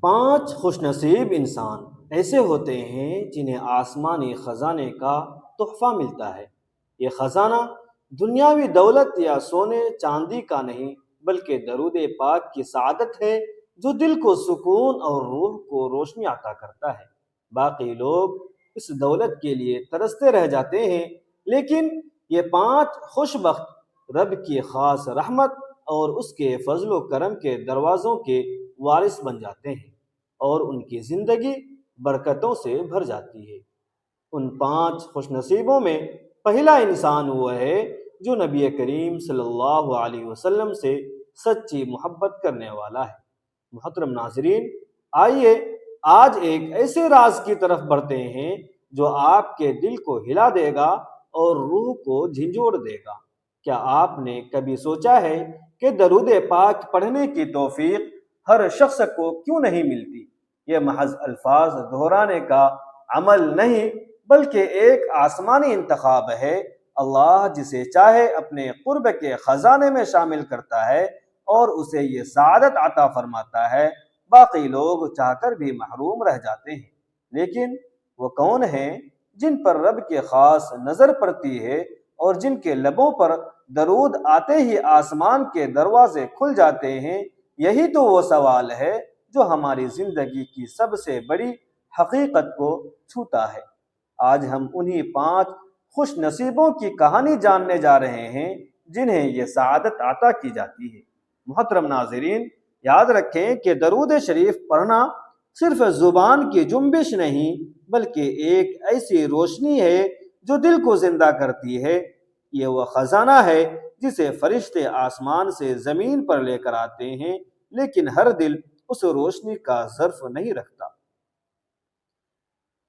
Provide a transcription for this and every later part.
5 خوش نصیب انسان ایسے ہوتے ہیں جنہیں آسمانی خزانے کا تحفہ ملتا ہے۔ یہ خزانہ دنیاوی دولت یا سونے چاندی کا نہیں، بلکہ درود پاک کی سعادت ہے جو دل کو سکون اور روح کو روشنی عطا کرتا ہے۔ باقی لوگ اس دولت کے لیے ترستے رہ جاتے ہیں، لیکن یہ 5 خوش بخت رب کی خاص رحمت اور اس کے فضل و کرم کے دروازوں کے وارث بن جاتے ہیں، اور ان کی زندگی برکتوں سے بھر جاتی ہے۔ ان 5 خوش نصیبوں میں پہلا انسان وہ ہے جو نبی کریم صلی اللہ علیہ وسلم سے سچی محبت کرنے والا ہے۔ محترم ناظرین، آئیے آج ایک ایسے راز کی طرف بڑھتے ہیں جو آپ کے دل کو ہلا دے گا اور روح کو جھنجھوڑ دے گا۔ کیا آپ نے کبھی سوچا ہے کہ درود پاک پڑھنے کی توفیق ہر شخص کو کیوں نہیں ملتی؟ یہ محض الفاظ دہرانے کا عمل نہیں، بلکہ ایک آسمانی انتخاب ہے۔ اللہ جسے چاہے اپنے قرب کے خزانے میں شامل کرتا ہے اور اسے یہ سعادت عطا فرماتا ہے۔ باقی لوگ چاہ کر بھی محروم رہ جاتے ہیں۔ لیکن وہ کون ہیں جن پر رب کی خاص نظر پڑتی ہے اور جن کے لبوں پر درود آتے ہی آسمان کے دروازے کھل جاتے ہیں؟ یہی تو وہ سوال ہے جو ہماری زندگی کی سب سے بڑی حقیقت کو چھوتا ہے۔ آج ہم انہی 5 خوش نصیبوں کی کہانی جاننے جا رہے ہیں جنہیں یہ سعادت عطا کی جاتی ہے۔ محترم ناظرین، یاد رکھیں کہ درود شریف پڑھنا صرف زبان کی جنبش نہیں، بلکہ ایک ایسی روشنی ہے جو دل کو زندہ کرتی ہے۔ یہ وہ خزانہ ہے جسے فرشتے آسمان سے زمین پر لے کر آتے ہیں، لیکن ہر دل اس روشنی کا ظرف نہیں رکھتا۔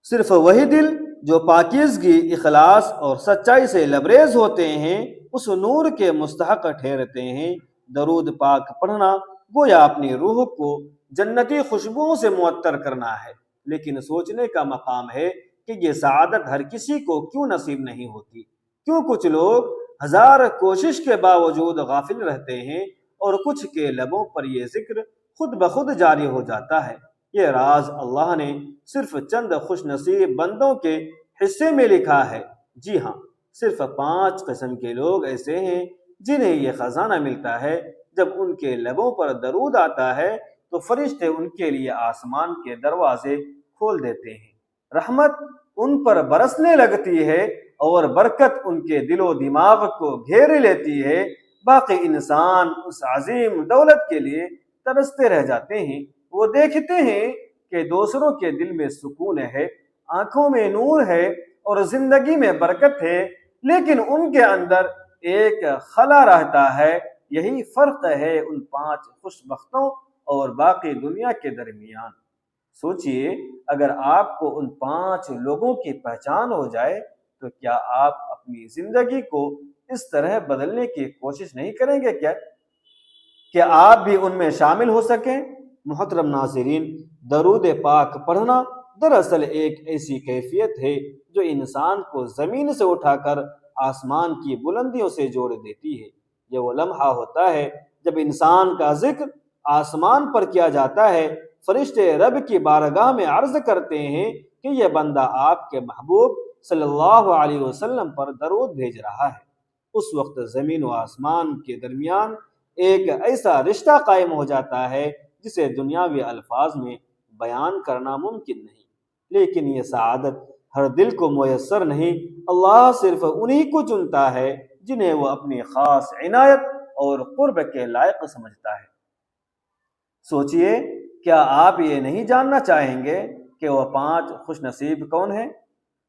صرف وہی دل جو پاکیزگی، اخلاص اور سچائی سے لبریز ہوتے ہیں اس نور کے مستحق ٹھہرتے ہیں۔ درود پاک پڑھنا گویا اپنی روح کو جنتی خوشبوؤں سے معطر کرنا ہے، لیکن سوچنے کا مقام ہے کہ یہ سعادت ہر کسی کو کیوں نصیب نہیں ہوتی؟ کیوں کچھ لوگ ہزار کوشش کے باوجود غافل رہتے ہیں اور کچھ کے لبوں پر یہ ذکر خود بخود جاری ہو جاتا ہے؟ یہ راز اللہ نے صرف چند خوش نصیب بندوں کے حصے میں لکھا ہے۔ جی ہاں، صرف 5 قسم کے لوگ ایسے ہیں جنہیں یہ خزانہ ملتا ہے۔ جب ان کے لبوں پر درود آتا ہے تو فرشتے ان کے لیے آسمان کے دروازے کھول دیتے ہیں، رحمت ان پر برسنے لگتی ہے اور برکت ان کے دل و دماغ کو گھیر لیتی ہے۔ باقی انسان اس عظیم دولت کے لیے ترستے رہ جاتے ہیں۔ وہ دیکھتے ہیں کہ دوسروں کے دل میں سکون ہے، آنکھوں میں نور ہے اور زندگی میں برکت ہے، لیکن ان کے اندر ایک خلا رہتا ہے۔ یہی فرق ہے ان 5 خوش بختوں اور باقی دنیا کے درمیان۔ سوچئے، اگر آپ کو ان 5 لوگوں کی پہچان ہو جائے تو کیا آپ اپنی زندگی کو اس طرح بدلنے کی کوشش نہیں کریں گے؟ کیا آپ بھی ان میں شامل ہو سکیں؟ محترم ناظرین، درود پاک پڑھنا دراصل ایک ایسی کیفیت ہے جو انسان کو زمین سے اٹھا کر آسمان کی بلندیوں سے جوڑ دیتی ہے۔ یہ وہ لمحہ ہوتا ہے جب انسان کا ذکر آسمان پر کیا جاتا ہے، فرشتے رب کی بارگاہ میں عرض کرتے ہیں کہ یہ بندہ آپ کے محبوب صلی اللہ علیہ وسلم پر درود بھیج رہا ہے۔ اس وقت زمین و آسمان کے درمیان ایک ایسا رشتہ قائم ہو جاتا ہے جسے دنیاوی الفاظ میں بیان کرنا ممکن نہیں۔ لیکن یہ سعادت ہر دل کو میسر نہیں۔ اللہ صرف انہی کو چنتا ہے جنہیں وہ اپنی خاص عنایت اور قرب کے لائق سمجھتا ہے۔ سوچئے، کیا آپ یہ نہیں جاننا چاہیں گے کہ وہ 5 خوش نصیب کون ہیں؟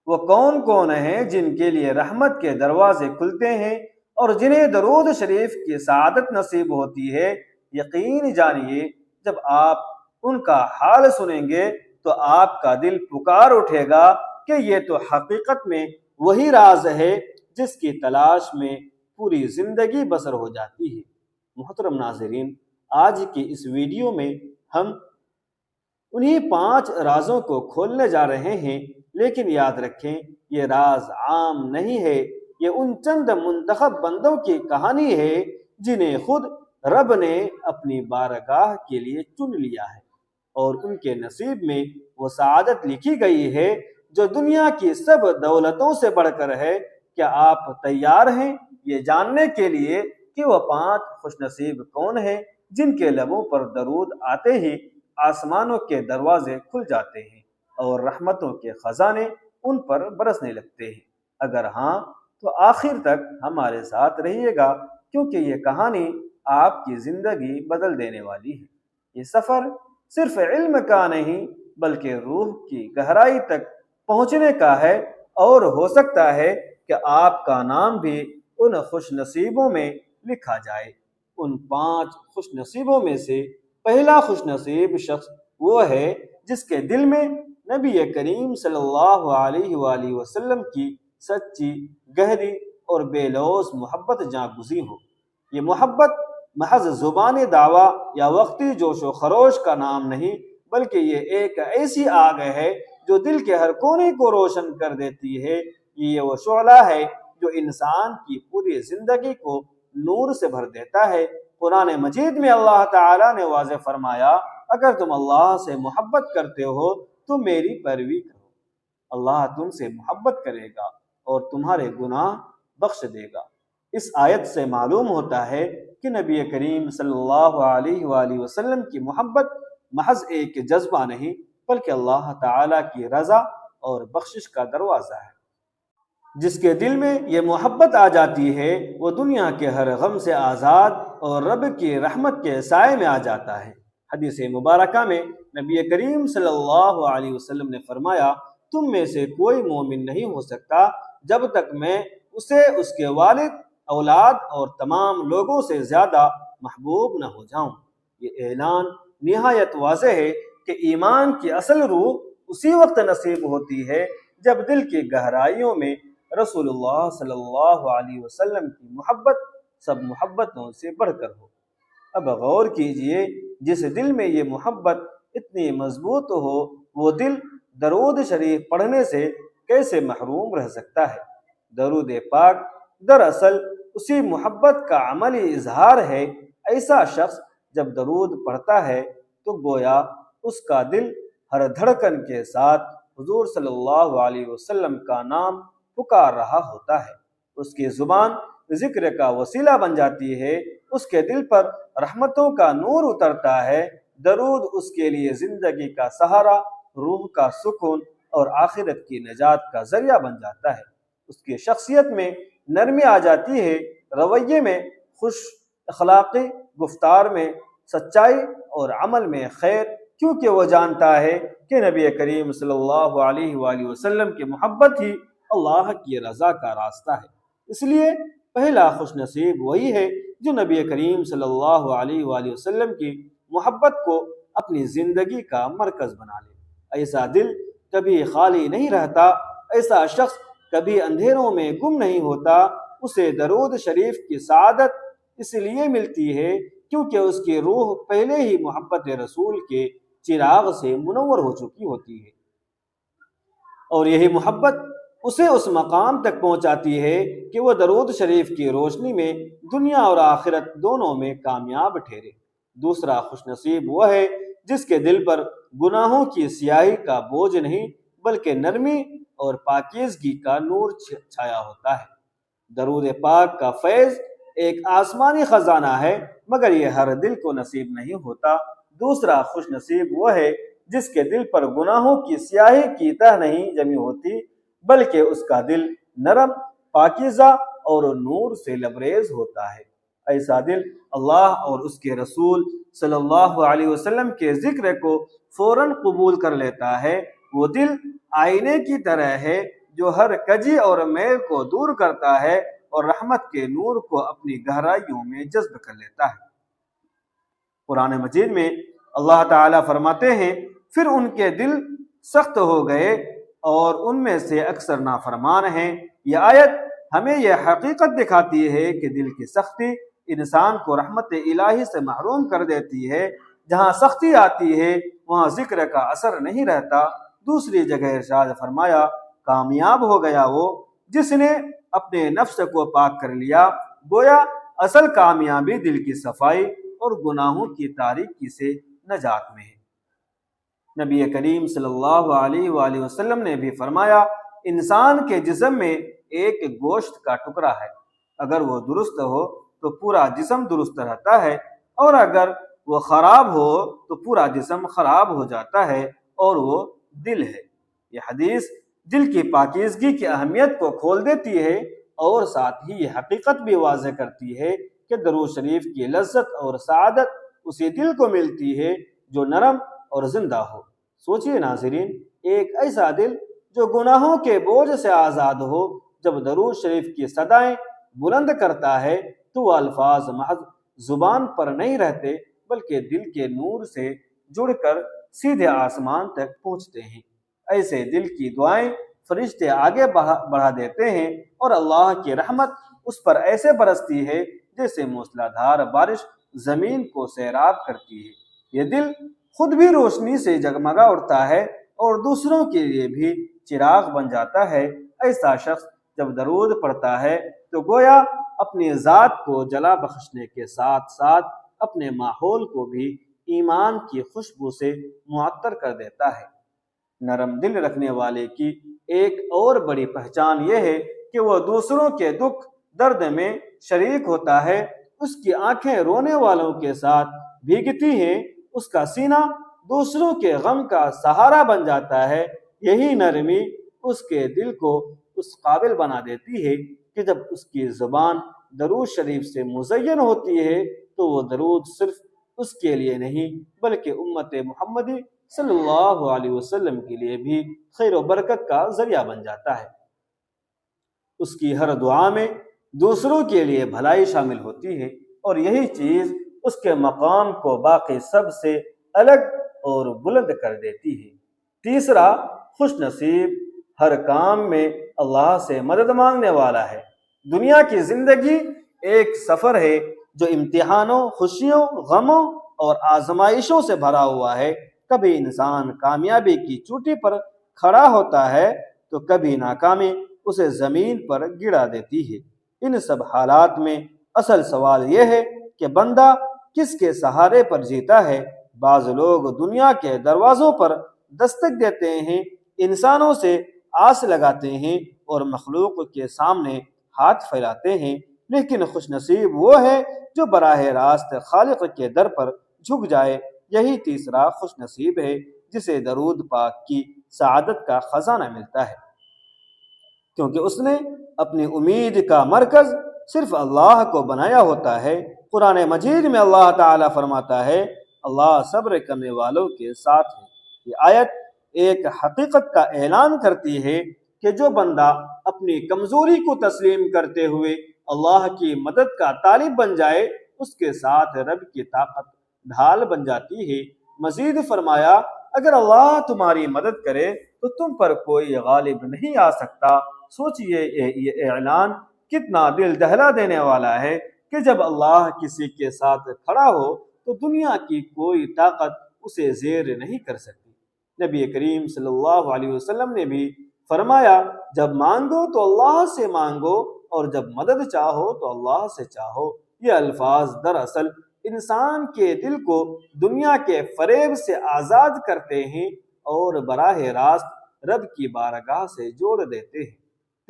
وہ کون کون ہیں جن کے لیے رحمت کے دروازے کھلتے ہیں اور جنہیں درود شریف کی سعادت نصیب ہوتی ہے؟ یقین جانیے، جب آپ ان کا حال سنیں گے تو آپ کا دل پکار اٹھے گا کہ یہ تو حقیقت میں وہی راز ہے جس کی تلاش میں پوری زندگی بسر ہو جاتی ہے۔ محترم ناظرین، آج کی اس ویڈیو میں ہم انہی 5 رازوں کو کھولنے جا رہے ہیں، لیکن یاد رکھیں یہ راز عام نہیں ہے۔ یہ ان چند منتخب بندوں کی کہانی ہے جنہیں خود رب نے اپنی بارگاہ کے لیے چن لیا ہے۔ اور ان کے نصیب میں وہ سعادت لکھی گئی ہے جو دنیا کی سب دولتوں سے بڑھ کر ہے۔ کیا آپ تیار ہیں یہ جاننے کے لیے کہ وہ 5 خوش نصیب کون ہیں جن کے لبوں پر درود آتے ہی آسمانوں کے دروازے کھل جاتے ہیں اور رحمتوں کے خزانے ان پر برسنے لگتے ہیں؟ اگر ہاں تو آخر تک ہمارے ساتھ رہیے گا، کیونکہ یہ کہانی آپ کی زندگی بدل دینے والی ہے۔ یہ سفر صرف علم کا نہیں بلکہ روح کی گہرائی تک پہنچنے کا ہے، اور ہو سکتا ہے کہ آپ کا نام بھی ان خوش نصیبوں میں لکھا جائے۔ ان 5 خوش نصیبوں میں سے پہلا خوش نصیب شخص وہ ہے جس کے دل میں نبی کریم صلی اللہ علیہ وآلہ وسلم کی سچی، گہری اور بے لوث محبت جاں گزی ہو۔ یہ محبت محض زبانی دعویٰ یا وقتی جوش و خروش کا نام نہیں، بلکہ یہ ایک ایسی آگ ہے جو دل کے ہر کونے کو روشن کر دیتی ہے۔ یہ وہ شعلہ ہے جو انسان کی پوری زندگی کو نور سے بھر دیتا ہے۔ قرآن مجید میں اللہ تعالیٰ نے واضح فرمایا، اگر تم اللہ سے محبت کرتے ہو تو میری پیروی کرو، اللہ تم سے محبت کرے گا اور تمہارے گناہ بخش دے گا۔ اس آیت سے معلوم ہوتا ہے کہ نبی کریم صلی اللہ علیہ وآلہ وسلم کی محبت محض ایک جذبہ نہیں بلکہ اللہ تعالیٰ کی رضا اور بخشش کا دروازہ ہے۔ جس کے دل میں یہ محبت آ جاتی ہے وہ دنیا کے ہر غم سے آزاد اور رب کی رحمت کے سائے میں آ جاتا ہے۔ حدیث مبارکہ میں نبی کریم صلی اللہ علیہ وسلم نے فرمایا، تم میں سے کوئی مومن نہیں ہو سکتا جب تک میں اسے اس کے والد، اولاد اور تمام لوگوں سے زیادہ محبوب نہ ہو جاؤں۔ یہ اعلان نہایت واضح ہے کہ ایمان کی اصل روح اسی وقت نصیب ہوتی ہے جب دل کی گہرائیوں میں رسول اللہ صلی اللہ علیہ وسلم کی محبت سب محبتوں سے بڑھ کر ہو۔ اب غور کیجئے، جس دل میں یہ محبت اتنی مضبوط ہو وہ دل درود شریف پڑھنے سے کیسے محروم رہ سکتا ہے؟ درود پاک دراصل اسی محبت کا عملی اظہار ہے۔ ایسا شخص جب درود پڑھتا ہے تو گویا اس کا دل ہر دھڑکن کے ساتھ حضور صلی اللہ علیہ وسلم کا نام پکار رہا ہوتا ہے۔ اس کی زبان ذکر کا وسیلہ بن جاتی ہے، اس کے دل پر رحمتوں کا نور اترتا ہے۔ درود اس کے لیے زندگی کا سہارا، روح کا سکون اور آخرت کی نجات کا ذریعہ بن جاتا ہے۔ اس کی شخصیت میں نرمی آ جاتی ہے، رویے میں خوش اخلاقی، گفتار میں سچائی اور عمل میں خیر، کیونکہ وہ جانتا ہے کہ نبی کریم صلی اللہ علیہ وآلہ وسلم کی محبت ہی اللہ کی رضا کا راستہ ہے۔ اس لیے پہلا خوش نصیب وہی ہے جو نبی کریم صلی اللہ علیہ وآلہ وسلم کی محبت کو اپنی زندگی کا مرکز بنا لے۔ ایسا دل کبھی خالی نہیں رہتا، ایسا شخص کبھی اندھیروں میں گم نہیں ہوتا۔ اسے درود شریف کی سعادت اس لیے ملتی ہے کیونکہ اس کی روح پہلے ہی محبت رسول کے چراغ سے منور ہو چکی ہوتی ہے، اور یہی محبت اسے اس مقام تک پہنچاتی ہے کہ وہ درود شریف کی روشنی میں دنیا اور آخرت دونوں میں کامیاب ٹھہرے۔ دوسرا خوش نصیب وہ ہے جس کے دل پر گناہوں کی سیاہی کا بوجھ نہیں بلکہ نرمی اور پاکیزگی کا نور چھایا ہوتا ہے۔ درود پاک کا فیض ایک آسمانی خزانہ ہے، مگر یہ ہر دل کو نصیب نہیں ہوتا۔ دوسرا خوش نصیب وہ ہے جس کے دل پر گناہوں کی سیاہی کی تہ نہیں جمی ہوتی بلکہ اس کا دل نرم، پاکیزہ اور نور سے لبریز ہوتا ہے۔ ایسا دل اللہ اور اس کے رسول صلی اللہ علیہ وسلم کے ذکر کو فوراً قبول کر لیتا ہے۔ وہ دل آئینے کی طرح ہے جو ہر کجی اور میل کو دور کرتا ہے اور رحمت کے نور کو اپنی گہرائیوں میں جذب کر لیتا ہے۔ قرآن مجید میں اللہ تعالیٰ فرماتے ہیں، پھر ان کے دل سخت ہو گئے اور ان میں سے اکثر نافرمان ہیں۔ یہ آیت ہمیں یہ حقیقت دکھاتی ہے کہ دل کی سختی انسان کو رحمت الہی سے محروم کر دیتی ہے۔ جہاں سختی آتی ہے وہاں ذکر کا اثر نہیں رہتا۔ دوسری جگہ ارشاد فرمایا، کامیاب ہو گیا وہ جس نے اپنے نفس کو پاک کر لیا۔ گویا اصل کامیابی دل کی صفائی اور گناہوں کی تاریکی سے نجات میں ہے۔ نبی کریم صلی اللہ علیہ وآلہ وسلم نے بھی فرمایا، انسان کے جسم میں ایک گوشت کا ٹکڑا ہے، اگر وہ درست ہو تو پورا جسم درست رہتا ہے، اور اگر وہ خراب ہو تو پورا جسم خراب ہو جاتا ہے، اور وہ دل ہے۔ یہ حدیث دل کی پاکیزگی کی اہمیت کو کھول دیتی ہے، اور ساتھ ہی یہ حقیقت بھی واضح کرتی ہے کہ درود شریف کی لذت اور سعادت اسی دل کو ملتی ہے جو نرم اور زندہ ہو۔ سوچئے ناظرین، ایک ایسا دل جو گناہوں کے بوجھ سے آزاد ہو، جب درود شریف کی صدائیں بلند کرتا ہے تو وہ الفاظ محض زبان پر نہیں رہتے، بلکہ دل کے نور سے جڑ کر سیدھے آسمان تک پہنچتے ہیں۔ ایسے دل کی دعائیں فرشتے آگے بڑھا دیتے ہیں، اور اللہ کی رحمت اس پر ایسے برستی ہے جیسے موسلادھار بارش زمین کو سیراب کرتی ہے۔ یہ دل خود بھی روشنی سے جگمگا اٹھتا ہے اور دوسروں کے لیے بھی چراغ بن جاتا ہے۔ ایسا شخص جب درود پڑھتا ہے تو گویا اپنی ذات کو جلا بخشنے کے ساتھ ساتھ اپنے ماحول کو بھی ایمان کی خوشبو سے معطر کر دیتا ہے۔ نرم دل رکھنے والے کی ایک اور بڑی پہچان یہ ہے کہ وہ دوسروں کے دکھ درد میں شریک ہوتا ہے۔ اس کی آنکھیں رونے والوں کے ساتھ بھیگتی ہیں، اس کا سینہ دوسروں کے غم کا سہارا بن جاتا ہے۔ یہی نرمی اس کے دل کو اس قابل بنا دیتی ہے کہ جب اس کی زبان درود شریف سے مزین ہوتی ہے تو وہ درود صرف اس کے لیے نہیں بلکہ امت محمدی صلی اللہ علیہ وسلم کے لیے بھی خیر و برکت کا ذریعہ بن جاتا ہے۔ اس کی ہر دعا میں دوسروں کے لیے بھلائی شامل ہوتی ہے، اور یہی چیز اس کے مقام کو باقی سب سے الگ اور بلند کر دیتی ہے۔ تیسرا، خوش نصیب ہر کام میں اللہ سے مدد مانگنے والا ہے۔ دنیا کی زندگی ایک سفر ہے جو امتحانوں، خوشیوں، غموں اور آزمائشوں سے بھرا ہوا ہے۔ کبھی انسان کامیابی کی چوٹی پر کھڑا ہوتا ہے تو کبھی ناکامی اسے زمین پر گرا دیتی ہے۔ ان سب حالات میں اصل سوال یہ ہے کہ بندہ کس کے سہارے پر جیتا ہے۔ بعض لوگ دنیا کے دروازوں پر دستک دیتے ہیں، انسانوں سے آس لگاتے ہیں اور مخلوق کے سامنے ہاتھ پھیلاتے ہیں، لیکن خوش نصیب وہ ہے جو براہ راست خالق کے در پر جھک جائے۔ یہی تیسرا خوش نصیب ہے جسے درود پاک کی سعادت کا خزانہ ملتا ہے، کیونکہ اس نے اپنی امید کا مرکز صرف اللہ کو بنایا ہوتا ہے۔ قرآن مجید میں اللہ تعالیٰ فرماتا ہے، اللہ صبر کرنے والوں کے ساتھ ہے۔ یہ آیت ایک حقیقت کا اعلان کرتی ہے کہ جو بندہ اپنی کمزوری کو تسلیم کرتے ہوئے اللہ کی مدد کا طالب بن جائے، اس کے ساتھ رب کی طاقت ڈھال بن جاتی ہے۔ مزید فرمایا، اگر اللہ تمہاری مدد کرے تو تم پر کوئی غالب نہیں آ سکتا۔ سوچئے یہ اعلان کتنا دل دہلا دینے والا ہے کہ جب اللہ کسی کے ساتھ کھڑا ہو تو دنیا کی کوئی طاقت اسے زیر نہیں کر سکتی۔ نبی کریم صلی اللہ علیہ وسلم نے بھی فرمایا، جب مانگو تو اللہ سے مانگو، اور جب مدد چاہو تو اللہ سے چاہو۔ یہ الفاظ دراصل انسان کے دل کو دنیا کے فریب سے آزاد کرتے ہیں اور براہ راست رب کی بارگاہ سے جوڑ دیتے ہیں۔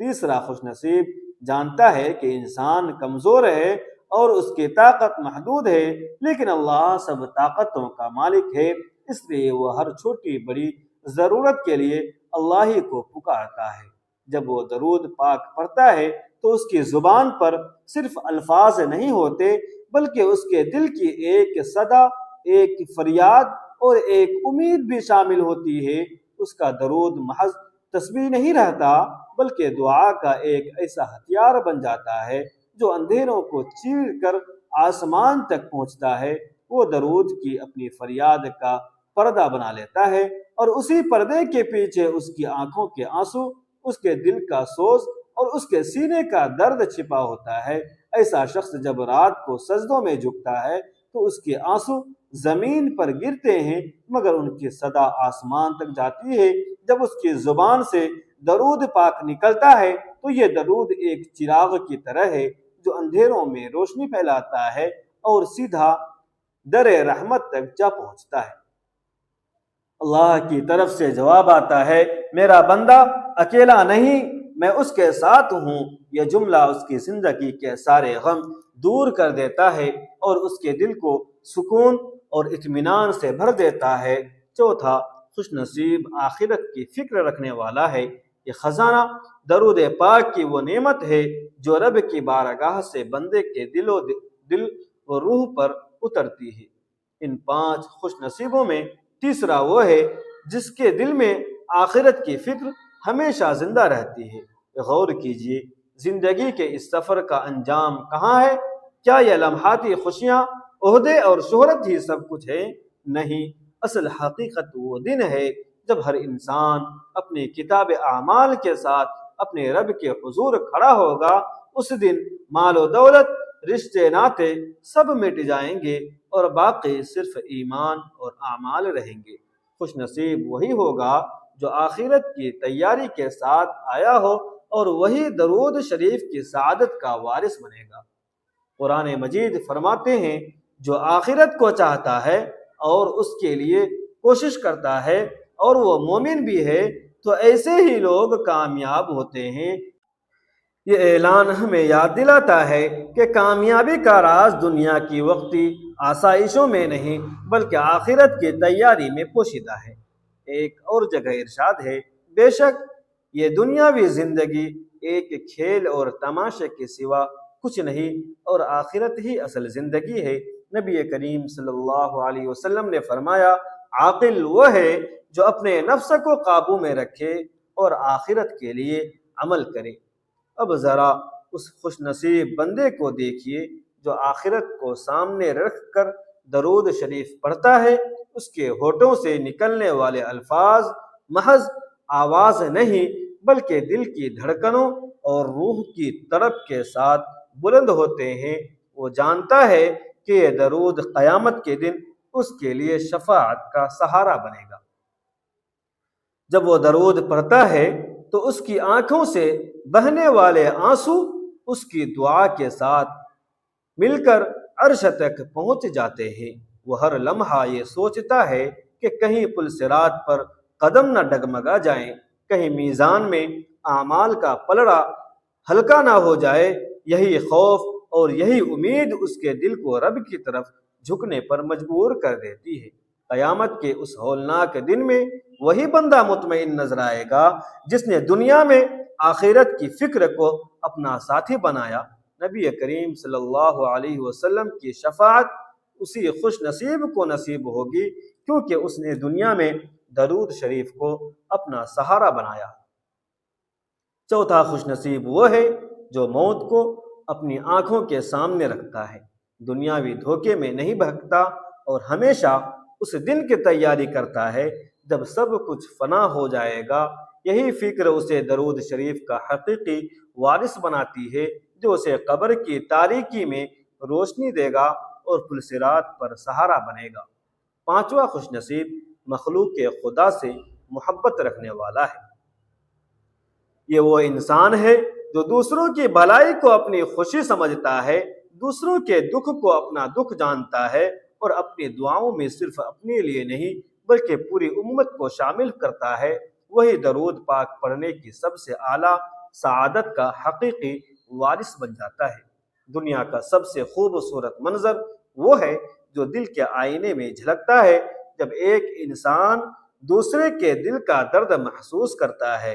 تیسرا خوش نصیب جانتا ہے کہ انسان کمزور ہے اور اس کی طاقت محدود ہے، لیکن اللہ سب طاقتوں کا مالک ہے، اس لیے وہ ہر چھوٹی بڑی ضرورت کے لیے اللہ ہی کو پکارتا ہے۔ جب وہ درود پاک پڑھتا ہے تو اس کی زبان پر صرف الفاظ نہیں ہوتے، بلکہ اس کے دل کی ایک صدا، ایک فریاد اور ایک امید بھی شامل ہوتی ہے۔ اس کا درود محض تسبیح نہیں رہتا، بلکہ دعا کا ایک ایسا ہتھیار بن جاتا ہے جو اندھیروں کو چیر کر آسمان تک پہنچتا ہے۔ وہ درود کی اپنی فریاد کا پردہ بنا لیتا ہے، اور اسی پردے کے پیچھے اس کی آنکھوں کے آنسو، اس کے دل کا سوز اور اس کے سینے کا درد چھپا ہوتا ہے۔ ایسا شخص جب رات کو سجدوں میں جھکتا ہے تو اس کے آنسو زمین پر گرتے ہیں، مگر ان کی صدا آسمان تک جاتی ہے۔ جب اس کی زبان سے درود پاک نکلتا ہے تو یہ درود ایک چراغ کی طرح ہے جو اندھیروں میں روشنی پھیلاتا ہے اور سیدھا در رحمت تک جا پہنچتا ہے۔ اللہ کی طرف سے جواب آتا ہے، میرا بندہ اکیلا نہیں، میں اس کے ساتھ ہوں۔ یہ جملہ اس کی زندگی کے سارے غم دور کر دیتا ہے اور اس کے دل کو سکون اور اطمینان سے بھر دیتا ہے۔ چوتھا، خوش نصیب آخرت کی فکر رکھنے والا ہے۔ یہ خزانہ درود پاک کی وہ نعمت ہے جو رب کی بارگاہ سے بندے کے دل و روح پر اترتی ہے۔ ان 5 خوش نصیبوں میں تیسرا وہ ہے جس کے دل میں آخرت کی فکر ہمیشہ زندہ رہتی ہے۔ غور کیجئے، زندگی کے اس سفر کا انجام کہاں ہے؟ کیا یہ لمحاتی خوشیاں، عہدے اور شہرت ہی سب کچھ ہے؟ نہیں، اصل حقیقت وہ دن ہے جب ہر انسان اپنی کتاب اعمال کے ساتھ اپنے رب کے حضور کھڑا ہوگا۔ اس دن مال و دولت، رشتے ناتے سب مٹ جائیں گے اور باقی صرف ایمان اور اعمال رہیں گے۔ خوش نصیب وہی ہوگا جو آخرت کی تیاری کے ساتھ آیا ہو اور وہی درود شریف کی سعادت کا وارث بنے گا۔ قرآن مجید فرماتے ہیں، جو آخرت کو چاہتا ہے اور اس کے لیے کوشش کرتا ہے اور وہ مومن بھی ہے تو ایسے ہی لوگ کامیاب ہوتے ہیں۔ یہ اعلان ہمیں یاد دلاتا ہے کہ کامیابی کا راز دنیا کی وقتی آسائشوں میں نہیں بلکہ آخرت کی تیاری میں پوشیدہ ہے۔ ایک اور جگہ ارشاد ہے، بے شک یہ دنیاوی زندگی ایک کھیل اور تماشے کے سوا کچھ نہیں اور آخرت ہی اصل زندگی ہے۔ نبی کریم صلی اللہ علیہ وسلم نے فرمایا، عاقل وہ ہے جو اپنے نفس کو قابو میں رکھے اور آخرت کے لیے عمل کرے۔ اب ذرا اس خوش نصیب بندے کو دیکھیے جو آخرت کو سامنے رکھ کر درود شریف پڑھتا ہے۔ اس کے ہونٹوں سے نکلنے والے الفاظ محض آواز نہیں بلکہ دل کی دھڑکنوں اور روح کی طرب کے ساتھ بلند ہوتے ہیں۔ وہ جانتا ہے کہ یہ درود قیامت کے دن اس کے لیے شفاعت کا سہارا بنے گا۔ جب وہ درود پڑھتا ہے تو اس کی آنکھوں سے بہنے والے آنسو اس کی دعا کے ساتھ مل کر عرش تک پہنچ جاتے ہیں۔ وہ ہر لمحہ یہ سوچتا ہے کہ کہیں پل صراط پر قدم نہ ڈگمگا جائیں، کہیں میزان میں اعمال کا پلڑا ہلکا نہ ہو جائے۔ یہی خوف اور یہی امید اس کے دل کو رب کی طرف جھکنے پر مجبور کر دیتی ہے۔ قیامت کے اس ہولناک دن میں وہی بندہ مطمئن نظر آئے گا جس نے دنیا میں آخرت کی فکر کو اپنا ساتھی بنایا۔ نبی کریم صلی اللہ علیہ وسلم کی شفاعت اسی خوش نصیب کو نصیب ہوگی کیونکہ اس نے دنیا میں درود شریف کو اپنا سہارا بنایا۔ چوتھا خوش نصیب وہ ہے جو موت کو اپنی آنکھوں کے سامنے رکھتا ہے، دنیاوی دھوکے میں نہیں بہکتا اور ہمیشہ اس دن کی تیاری کرتا ہے جب سب کچھ فنا ہو جائے گا۔ یہی فکر اسے درود شریف کا حقیقی وارث بناتی ہے جو اسے قبر کی تاریکی میں روشنی دے گا اور پل صراط پر سہارا بنے گا۔ پانچواں خوش نصیب مخلوق خدا سے محبت رکھنے والا ہے۔ یہ وہ انسان ہے جو دوسروں کی بھلائی کو اپنی خوشی سمجھتا ہے، دوسروں کے دکھ کو اپنا دکھ جانتا ہے اور اپنی دعاؤں میں صرف اپنے لیے نہیں بلکہ پوری امت کو شامل کرتا ہے۔ وہی درود پاک پڑھنے کی سب سے اعلیٰ سعادت کا حقیقی وارث بن جاتا ہے۔ دنیا کا سب سے خوبصورت منظر وہ ہے جو دل کے آئینے میں جھلکتا ہے جب ایک انسان دوسرے کے دل کا درد محسوس کرتا ہے،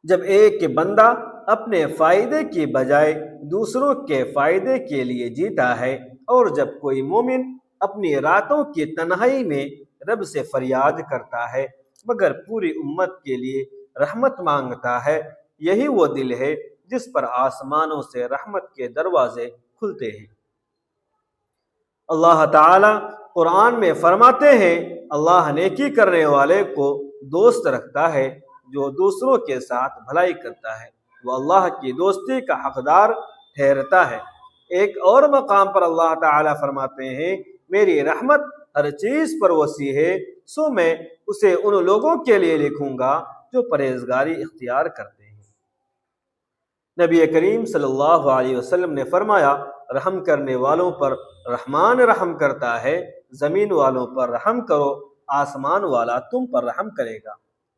جب ایک بندہ اپنے فائدے کی بجائے دوسروں کے فائدے کے لیے جیتا ہے اور جب کوئی مومن اپنی راتوں کی تنہائی میں رب سے فریاد کرتا ہے مگر پوری امت کے لیے رحمت مانگتا ہے۔ یہی وہ دل ہے جس پر آسمانوں سے رحمت کے دروازے کھلتے ہیں۔ اللہ تعالی قرآن میں فرماتے ہیں، اللہ نیکی کرنے والے کو دوست رکھتا ہے، جو دوسروں کے ساتھ بھلائی کرتا ہے وہ اللہ کی دوستی کا حقدار ٹھہرتا ہے۔ ایک اور مقام پر اللہ تعالی فرماتے ہیں، میری رحمت ہر چیز پر وسیع ہے، سو میں اسے ان لوگوں کے لیے لکھوں گا جو پرہیزگاری اختیار کرتے ہیں۔ نبی کریم صلی اللہ علیہ وسلم نے فرمایا، رحم کرنے والوں پر رحمان رحم کرتا ہے، زمین والوں پر رحم کرو آسمان والا تم پر رحم کرے گا۔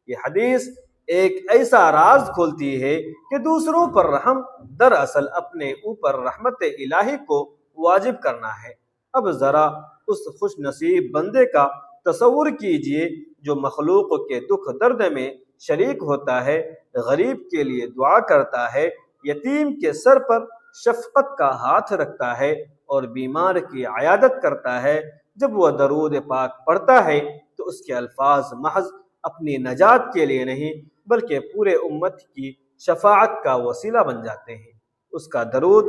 یہ حدیث ایک ایسا راز کھولتی ہے کہ دوسروں پر رحم دراصل اپنے اوپر رحمت الہی کو واجب کرنا ہے۔ اب ذرا اس خوش نصیب بندے کا تصور کیجئے جو مخلوق کے دکھ درد میں شریک ہوتا ہے، غریب کے لیے دعا کرتا ہے، یتیم کے سر پر شفقت کا ہاتھ رکھتا ہے اور بیمار کی عیادت کرتا ہے۔ جب وہ درود پاک پڑھتا ہے تو اس کے الفاظ محض اپنی نجات کے لیے نہیں بلکہ پورے امت کی شفاعت کا وسیلہ بن جاتے ہیں۔ اس کا درود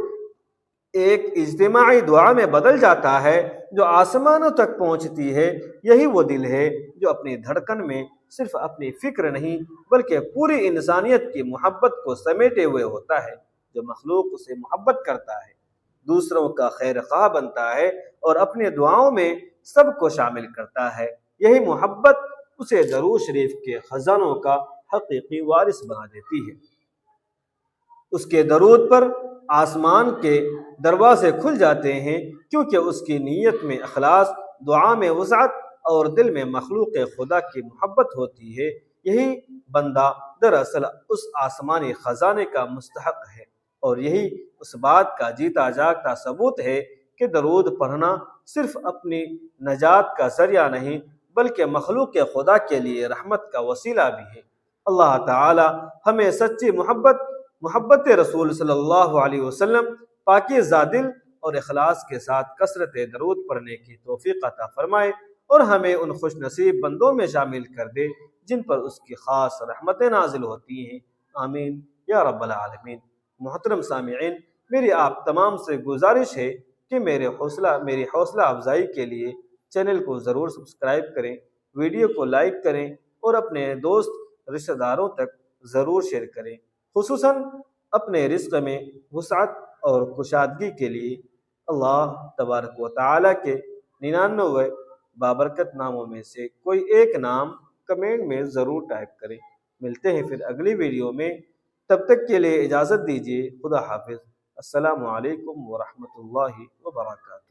ایک اجتماعی دعا میں بدل جاتا ہے جو آسمانوں تک پہنچتی ہے۔ یہی وہ دل ہے جو اپنی دھڑکن میں صرف اپنی فکر نہیں بلکہ پوری انسانیت کی محبت کو سمیٹے ہوئے ہوتا ہے۔ جو مخلوق سے محبت کرتا ہے، دوسروں کا خیر خواہ بنتا ہے اور اپنے دعاؤں میں سب کو شامل کرتا ہے، یہی محبت اسے درود شریف کے خزانوں کا حقیقی وارث بنا دیتی ہے۔ اس کے درود پر آسمان کے دروازے کھل جاتے ہیں کیونکہ اس کی نیت میں اخلاص، دعا میں وسعت اور دل میں مخلوق خدا کی محبت ہوتی ہے۔ یہی بندہ دراصل اس آسمانی خزانے کا مستحق ہے، اور یہی اس بات کا جیتا جاگتا ثبوت ہے کہ درود پڑھنا صرف اپنی نجات کا ذریعہ نہیں بلکہ مخلوق خدا کے لیے رحمت کا وسیلہ بھی ہے۔ اللہ تعالی ہمیں سچی محبت رسول صلی اللہ علیہ وسلم، پاکیزہ دل اور اخلاص کے ساتھ کثرت درود پڑھنے کی توفیق عطا فرمائے، اور ہمیں ان خوش نصیب بندوں میں شامل کر دے جن پر اس کی خاص رحمتیں نازل ہوتی ہیں۔ آمین یا رب العالمین۔ محترم سامعین، میری آپ تمام سے گزارش ہے کہ میری حوصلہ افزائی کے لیے چینل کو ضرور سبسکرائب کریں، ویڈیو کو لائک کریں اور اپنے دوست رشتہ داروں تک ضرور شیئر کریں، خصوصاً اپنے رزق میں وسعت اور کشادگی کے لیے۔ اللہ تبارک و تعالیٰ کے 99 بابرکت ناموں میں سے کوئی ایک نام کمنٹ میں ضرور ٹائپ کریں۔ ملتے ہیں پھر اگلی ویڈیو میں، تب تک کے لیے اجازت دیجیے۔ خدا حافظ۔ السلام علیکم ورحمۃ اللہ وبرکاتہ۔